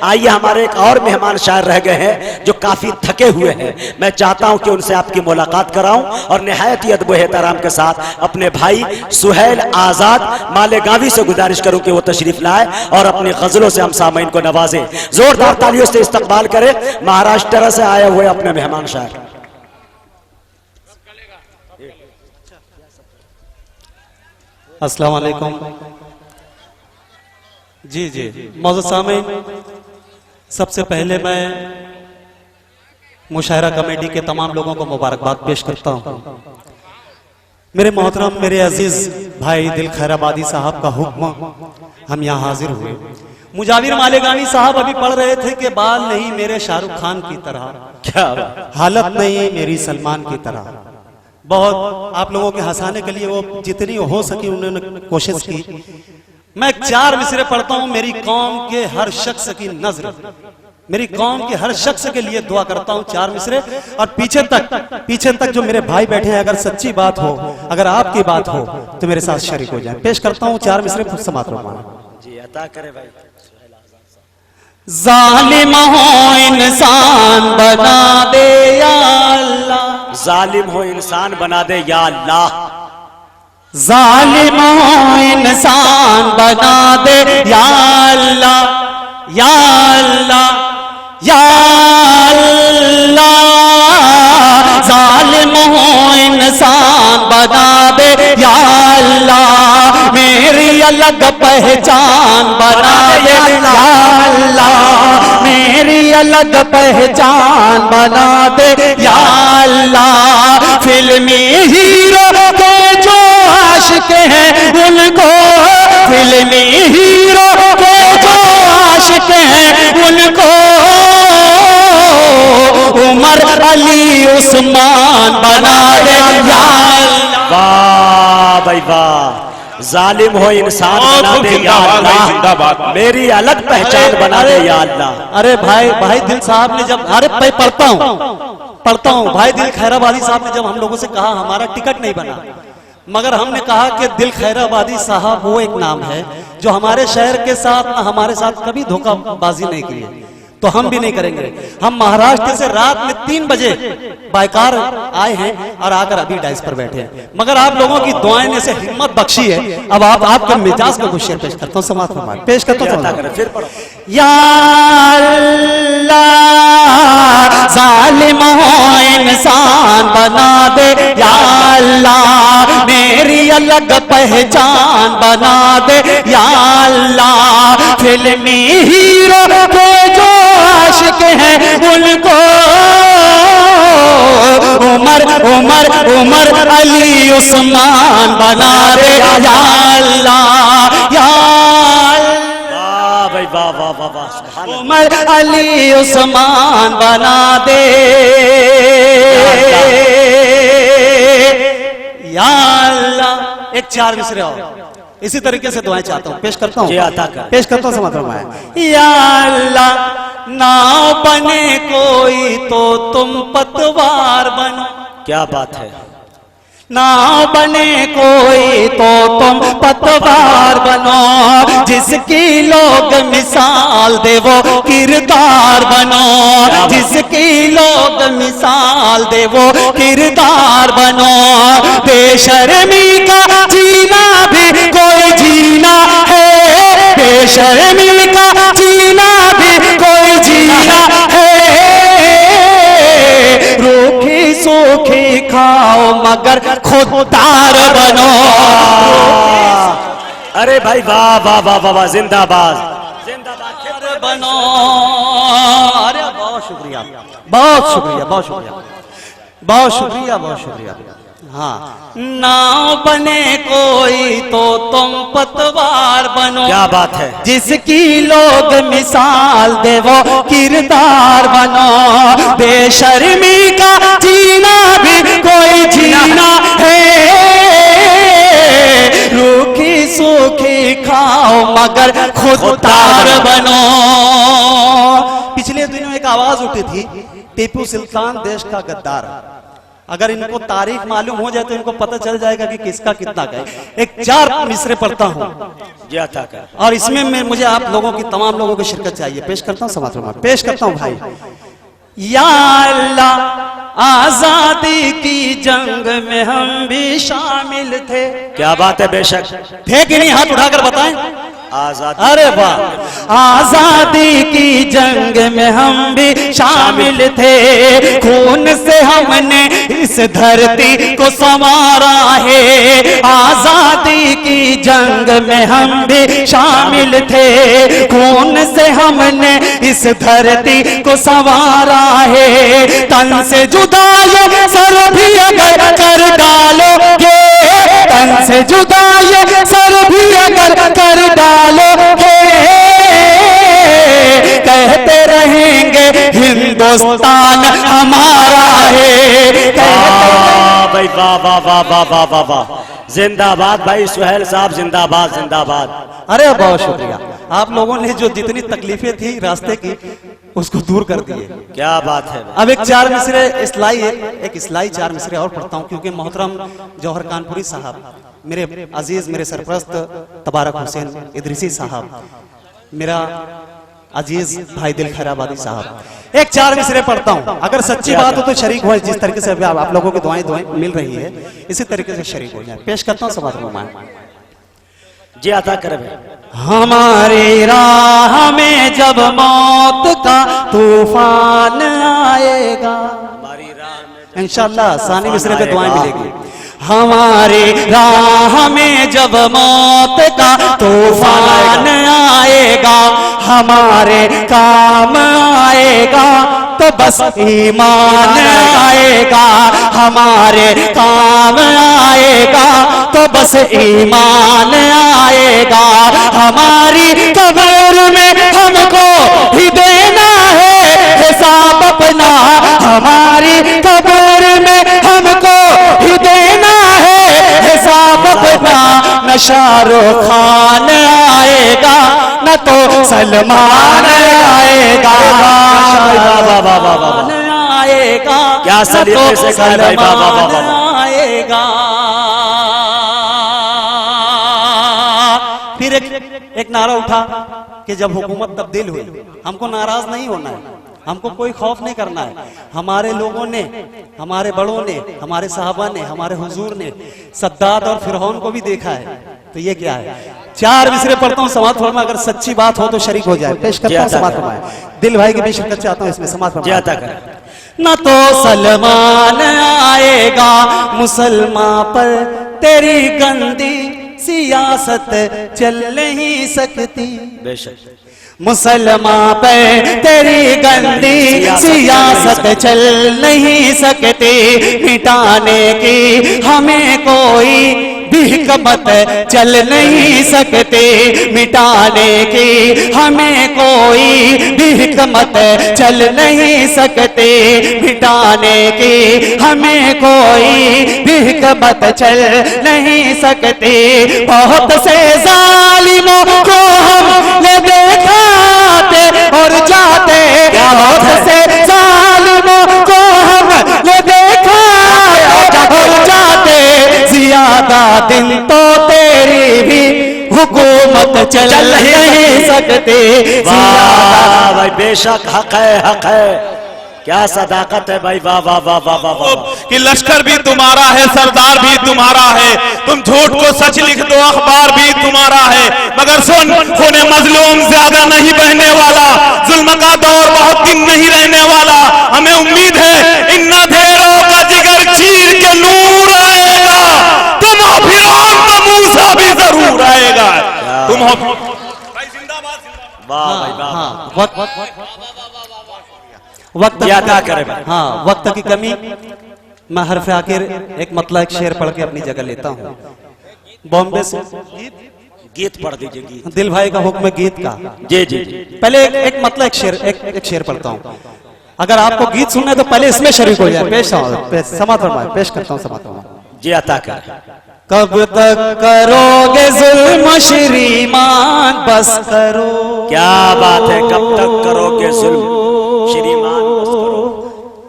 आइए, हमारे एक और मेहमान शायर रह गए हैं जो काफी थके हुए हैं। मैं चाहता हूं कि उनसे आपकी मुलाकात कराऊं और निहायत ही अदब एहतराम के साथ अपने भाई सुहेल आजाद मालेगांवी से गुजारिश करूं कि वो तशरीफ लाए और अपनी गजलों से हम सामईन को नवाजे। जोरदार तालियों से इस्तकबाल करें महाराष्ट्र से आए हुए अपने मेहमान शायर। अस्सलाम वालेकुम। जी जी मौजूद सामईन, सबसे पहले मैं मुशायरा कमेटी के तमाम लोगों को मुबारकबाद पेश करता हूँ। मेरे मोहतरम, मेरे अजीज भाई दिल खैराबादी साहब का हुक्म हम यहाँ हाजिर हुए। मुजाविर मालेगानी साहब अभी पढ़ रहे थे कि बाल नहीं मेरे शाहरुख खान की तरह, क्या हालत नहीं मेरी सलमान की तरह। बहुत आप लोगों के हंसाने के लिए वो जितनी हो सकी उन्होंने कोशिश की। मैं 4 मिसरे पढ़ता हूँ। मेरी कौम के हर शख्स की नजर, मेरी कौम के हर शख्स के लिए दुआ करता हूँ। 4 मिसरे और पीछे तक जो मेरे भाई बैठे हैं, अगर सच्ची बात हो, अगर आपकी बात हो तो मेरे साथ शरीक हो जाए। पेश करता हूँ 4 मिसरे समात जी अता करे भाई। जालिम हो इंसान बना दे या अल्लाह, जालिम हो इंसान बना दे या अल्लाह, जालिम हो इंसान बना दे या अल्लाह, या अल्लाह, या अल्लाह। जालिम हो इंसान बना दे या अल्लाह, मेरी अलग पहचान बना दे या अल्लाह, मेरी अलग पहचान बना दे या अल्लाह। फिल्मी हीरो के जो आशिक हैं उनको, फिल्मी हीरो के जो आशिक हैं उनको उमर अली उस्मान बना दे या अल्लाह। वाह भाई वाह। जालिम हो इंसान बना दे या अल्लाह, मेरी अलग पहचान बना दे या अल्लाह। अरे भाई दिल साहब ने जब, अरे मैं पढ़ता हूँ भाई दिल खैराबादी साहब ने जब हम लोगों से कहा हमारा टिकट नहीं बना, मगर हमने कहा कि दिल खैराबादी साहब वो एक नाम है जो हमारे शहर के साथ, हमारे साथ कभी धोखाबाजी नहीं की है, तो हम भी नहीं करेंगे। हम महाराष्ट्र से रात में 3 बजे बाइकार आए हैं और आकर अभी डाइस पर बैठे हैं, मगर आप लोगों की दुआएं ने से हिम्मत बख्शी है। अब आपके मिजाज में कुछ शेर पेश करता हूँ, समाप्त फरमाएं। पेश करता हूँ। या अल्लाह, जालिम हो इंसान बना दे या अल्लाह, मेरी अलग पहचान बना दे या अल्लाह। फिल्मी हीरो के जो आशिक हैं उनको उमर अली उस्मान बना दे या अल्लाह, या भाई वाह वाह वाह वाह। उमर अली उस्मान बना दे या अल्लाह। एक 4 मिसरे और इसी तरीके से दुआएं चाहता हूँ, पेश करता हूँ, पेश करता हूँ, समझ रहा हूँ। या अल्लाह, ना बने कोई तो तुम पतवार बनो, क्या बात है। ना बने कोई तो तुम पतवार बनो, जिसकी लोग मिसाल दे वो किरदार बनो, जिसकी लोग मिसाल दे वो किरदार बनो। बेशर्मी का जीना भी कोई जीना है, बेशर्मी का जीना भी कोई जीना है। रूखी सूखी खाओ मगर खुददार बनो। अरे भाई वाह वाह वाह वाह वाह, जिंदाबाद जिंदाबाद बनो। अरे बहुत शुक्रिया, बहुत शुक्रिया, बहुत शुक्रिया, बहुत शुक्रिया, बहुत शुक्रिया। हाँ, ना बने कोई तो तुम पतवार बनो, क्या बात है। जिसकी लोग मिसाल दे वो किरदार बनो। बेशर्मी का जीना भी कोई जीना है, रूखी सूखी खाओ मगर खुददार बनो। पिछले दिनों एक आवाज उठी थी, टीपू सुल्तान देश का गद्दार। अगर इनको तारीख मालूम हो जाए तो इनको पता चल जाएगा कि किसका कितना का है। एक 4 मिसरे पढ़ता हूँ जी अता कर। और इसमें मैं मुझे आप लोगों की तमाम लोगों की शिरकत चाहिए। पेश करता हूँ समाज में, पेश करता हूँ भाई। या अल्लाह आजादी की जंग में हम भी शामिल थे। क्या बात है, बेशक थे कि नहीं, हाथ उठाकर बताएं। आजाद, अरे वाह। आजादी की जंग में हम भी शामिल थे, खून से हमने इस धरती को संवारा है। आजादी की जंग में हम भी शामिल थे, खून से हमने इस धरती को संवारा है। तन से जुदा ये सर भी अगर कर डालोगे, तन से जुदा ये सर भी अगर कर डालोगे, कहते रहेंगे हिंदुस्तान हमारा है। भाई वाह वाह वाह वाह वाह वाह वाह, जिंदाबाद भाई सुहेल साहब, जिंदाबाद जिंदाबाद। अरे बहुत शुक्रिया, आप लोगों ने जो जितनी तकलीफें थी रास्ते की उसको दूर कर दिए। क्या बात है। अब एक 4 मिसरे इस्लाई, एक इस्लाई 4 मिसरे और पढ़ता हूँ, क्योंकि मोहतरम जौहर कानपुरी साहब, मेरे अजीज, मेरे सरप्रस्त तबारक हुसैन इदरीसी साहब, मेरा अजीज भाई दिल खैराबादी साहब, एक 4 मिसरे पढ़ता हूँ। अगर सच्ची बात हो तो शरीक हो, जिस तरीके से अभी आप लोगों की दुआएं मिल रही है इसी तरीके से शरीक हो जाए। पेश करता हूँ समाज में जी अता कर। हमारी राह में जब मौत का तूफान आएगा, हमारी राह इंशाअल्लाह सानी मिसरे पे दुआएं मिलेगी। हमारी राह में जब मौत का तूफान आएगा, हमारे काम आएगा तो बस ईमान आएगा। हमारे काम आएगा तो बस ईमान आएगा। हमारी कब्र में हमको ही देना है हिसाब अपना, हमारी कब्र में हमको ही देना है हिसाब अपना। न शाहरुख खान आएगा न तो सलमान आएगा, आएगा क्या सलीके से कहा भाई, बाबा आएगा। फिर एक नारा उठा कि जब हुकूमत तब्दील हुई, हमको नाराज नहीं होना है, हमको कोई खौफ नहीं करना है। हमारे लोगों ने, हमारे बड़ों ने, हमारे साहबा ने, हमारे हुजूर ने सद्दाद और फिरौन को भी देखा है। तो ये क्या है, 4 मिसरे पढ़ता हूँ समाज फरमा, अगर सच्ची बात हो तो शरीक हो जाए। पेश करता हूँ समाज फरमा, दिल भाई की भी शिरकत चाहता हूँ इसमें, समाज फरमा। न तो सलमान आएगा मुसलमान पर तेरी गंदी सियासत चल नहीं सकती। बेशक मुसलमान पे तेरी गंदी सियासत चल नहीं सकती। मिटाने की हमें कोई भी हिकमत चल नहीं सकते, मिटाने की हमें कोई भी हिकमत चल नहीं सकते। मिटाने की हमें कोई भी हिकमत चल नहीं सकते। बहुत से जालिमों को हमने देखा और जाते, बहुत से जालिमों को हमने देखा और जाते। ज्यादा दिन तो तेरी भी हुकूमत चल नहीं सकते। वाह भाई, बेशक हक है, हक है। क्या सदाकत है भाई, वाह वाह वाह वाह वाह वाह। कि लश्कर भी तुम्हारा है, सरदार भी तुम्हारा है, तुम झूठ को सच लिख दो, अखबार भी तुम्हारा है। मगर सुन, खूने मजलूम ज्यादा नहीं बहने वाला, जुल्म का दौर बहुत दिन नहीं रहने वाला। हमें उम्मीद है इन अंधेरों का जिगर चीर के नूर आएगा। तुम हो फिरौन तो मूसा भी जरूर आएगा। तुम हो भाई, जिंदाबाद। वाह भाई वाह। वक्त क्या करे भाई। हाँ, वक्त की कमी, मैं हरफ आखिर एक मतलब एक शेर पढ़ के अपनी जगह लेता हूँ। बॉम्बे से गीत पढ़ दीजिए, गीत। दिल भाई का हुक्म है गीत का। जी जी जी। पहले एक मतलब एक शेर पढ़ता हूँ। अगर आपको गीत सुनना है तो पहले इसमें शरीक हो जाए। पेश समात फरमाए, पेश करता हूँ समात फरमाए। जी अता कर। कब तक करोगे जुल्म श्रीमान, बस करो। क्या बात है, कब तक करोगे जुल्म श्रीमान, बस करो।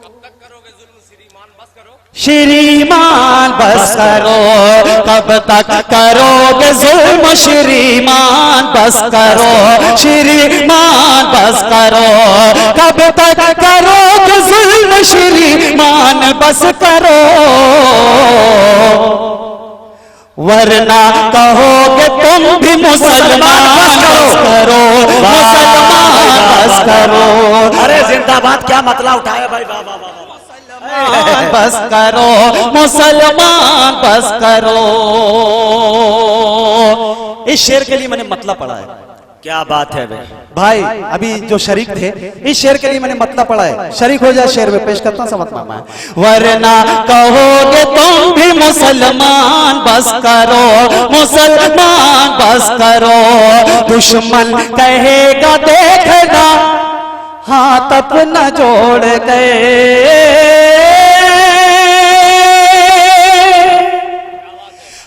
कब तक करोगे जुल्म श्रीमान, बस करो। श्रीमान बस करो, कब तक करोगे जुल्म श्रीमान बस करो, श्रीमान बस करो, कब तक करोगे जुल्म श्रीमान बस करो, वरना कहोगे तुम भी मुसलमान बस करो, मुसलमान बस करो। अरे जिंदाबाद, क्या मतलब उठाया भाई, वाह वाह वाह। बस करो मुसलमान बस करो। इस शेर के लिए मैंने मतलब पढ़ा है। क्या बात है भाई। भाई अभी जो शरीक थे, इस शेर के लिए मैंने मतलब पढ़ा है। शरीक हो जाए शेर में, पेश करता हूं समझ में। वरना कहोगे तुम भी मुसलमान बस करो, मुसलमान बस करो, दुश्मन कहेगा देखना हाथ अपना जोड़ गए,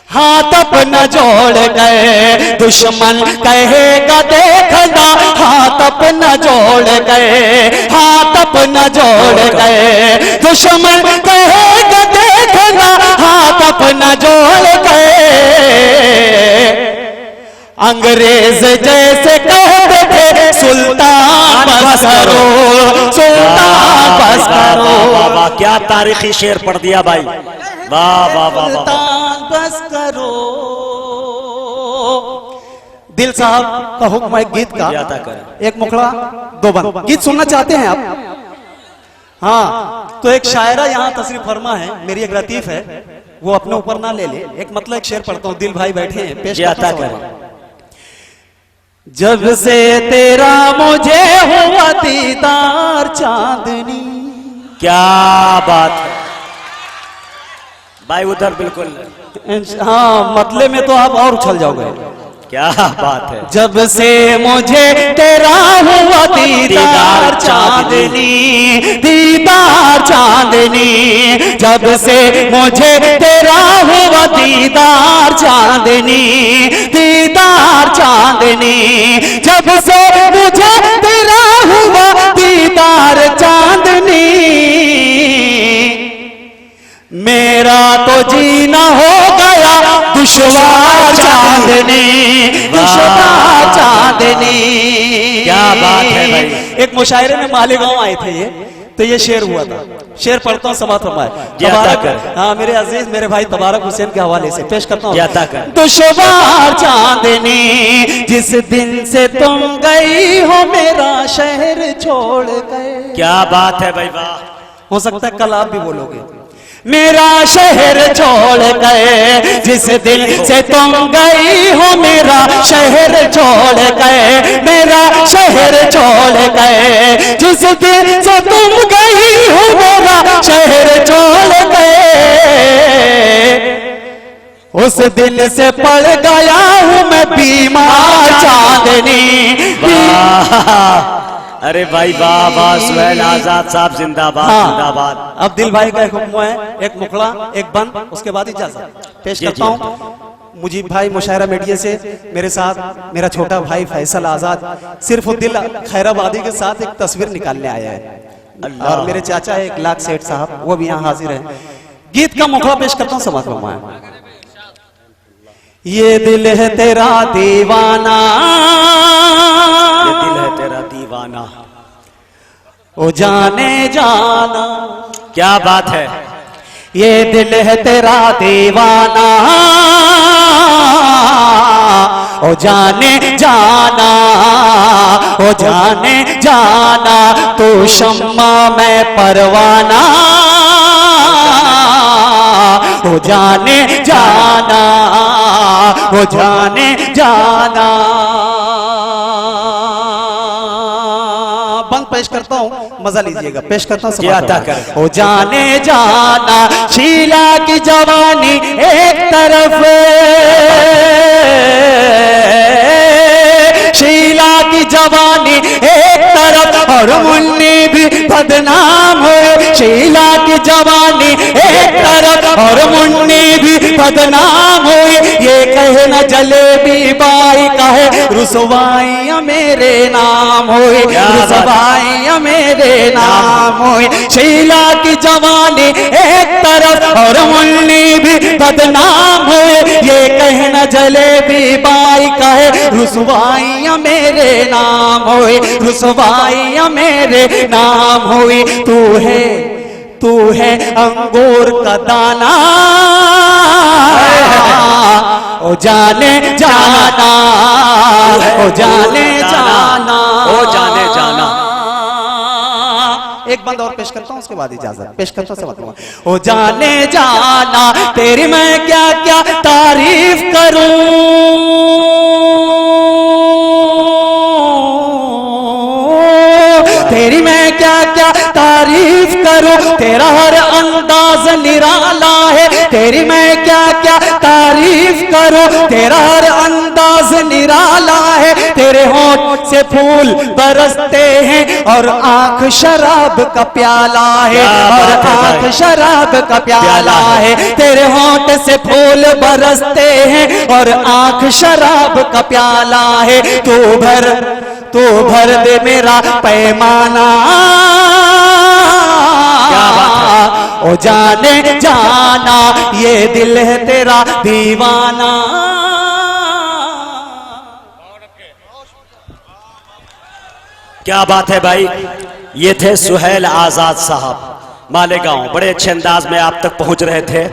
हाथ अपना जोड़ गए, दुश्मन कहेगा देखना हाथ अपना जोड़ गए, हाथ अपना जोड़ गए, दुश्मन कहेगा देखना हाथ अपना जोड़ गए, अंग्रेज जैसे कहते थे सुल्तान बस करो, सुल्तान बस करो। वाह वाह, क्या तारीखी शेर पढ़ दिया भाई, वाह वाह वाह। सुल्तान बस करो। दिल साहब का हुक्म है गीत का, एक मुखड़ा दो बंद। गीत सुनना चाहते हैं आप? हाँ, तो एक शायरा यहाँ तशरीफ फरमा है, मेरी एक लतीफ है, वो अपने ऊपर ना ले ले। एक मतलब एक शेर पढ़ता हूँ, दिल भाई बैठे हैं, पेश करता हूं। जब से तेरा मुझे हुआ दीदार चांदनी। क्या बात है भाई, उधर बिल्कुल। हाँ, मतले में तो आप और उछल जाओगे। क्या बात है। जब से मुझे तेरा हुआ दीदार चांदनी, दीदार चांदनी, जब से मुझे तेरा हुआ दीदार चांदनी, दीदार चांदनी, जब से मुझे तेरा हुआ दीदार चांदनी, मेरा तो जीना हो गया दुश्वार चांदनी, दुश्वार चांदनी। क्या बात है भाई। एक मुशायरे में मालेगांव आए थे ये, तो ये शेर हुआ था। शेर पढ़ता हूँ समात फरमाए। हाँ, मेरे अजीज मेरे भाई तबारक हुसैन के हवाले से पेश करता हूँ। दुश्वार चांदनी, जिस दिन से तुम गई हो मेरा शहर छोड़ गए। क्या बात है भाई, वाह। हो सकता है कल आप भी बोलोगे, मेरा शहर छोड़ गए, जिस दिन से तुम गई हो मेरा शहर छोड़ गए, मेरा शहर छोड़ गए, जिस दिन से तुम गई हो मेरा शहर छोड़ गए, उस दिन से पड़ गया हूं मैं बीमार चांदनी। अरे भाई वाह वाह, सुहेल आजाद साहब जिंदाबाद। हाँ, जिंदाबाद। अब दिल भाई का एक हुक्म है, एक मुखड़ा एक बंद, उसके बाद इजाजत पेश करता हूँ। मुजीब भाई मुशायरा मीडिया से मेरे साथ मेरा छोटा भाई फैसल आजाद सिर्फ दिल खैराबादी के साथ एक तस्वीर निकालने आया है, और मेरे चाचा है 1 लाख सेठ साहब, वो भी यहाँ हाजिर है। गीत का मुखड़ा पेश करता हूँ, समझ लो। ये दिल है तेरा दीवाना, ये दिल है तेरा दीवाना, ओ जाने जाना। क्या बात है। ये दिल है तेरा दीवाना, ओ जाने जाना, ओ जाने जाना, तू शम्मा मैं परवाना, ओ जाने जाना, ओ जाने जाना। बंद पेश करता हूँ, मजा लीजिएगा, पेश करता हूँ। ओ जाने जाना, शीला की जवानी एक तरफ, शीला की जवानी एक तरफ, और मुन्नी भी बदनाम हुए। शीला की जवानी एक तरफ और मुन्नी भी बदनाम होई, ये कहे न जलेबी बाई कहे रुसवाइयां मेरे नाम होई, रुसवाइयां मेरे नाम होई। शीला की जवानी एक तरफ और मुन्नी भी बदनाम होए, ये कहे न जलेबी बाई कहे रुसवाइयां मेरे नाम होई, रुसवाइयां मेरे नाम होई। तू है अंगूर का दाना ओ जाने जाना, ओ जाने जाना, ओ जाने जाना। एक बंद और पेश करता हूं, उसके बाद इजाजत पेश करता हूं। ओ जाने जाना तेरी मैं क्या क्या तारीफ करूं, तेरी मैं क्या क्या तारीफ करूं, तेरा हर अंदाज निराला है, तेरी मैं क्या क्या तारीफ करूं, तेरा हर अंदाज निराला है। तेरे होंठ से फूल बरसते हैं और आंख शराब का प्याला है, और आंख शराब का प्याला है। तेरे होंठ से फूल बरसते हैं और आंख शराब का प्याला है। तू भर दे मेरा पैमाना, ओ जाने जाना ये दिल है तेरा दीवाना। क्या बात है भाई, ये थे सुहेल आजाद साहब मालेगांव। बड़े अच्छे अंदाज में आप तक पहुंच रहे थे।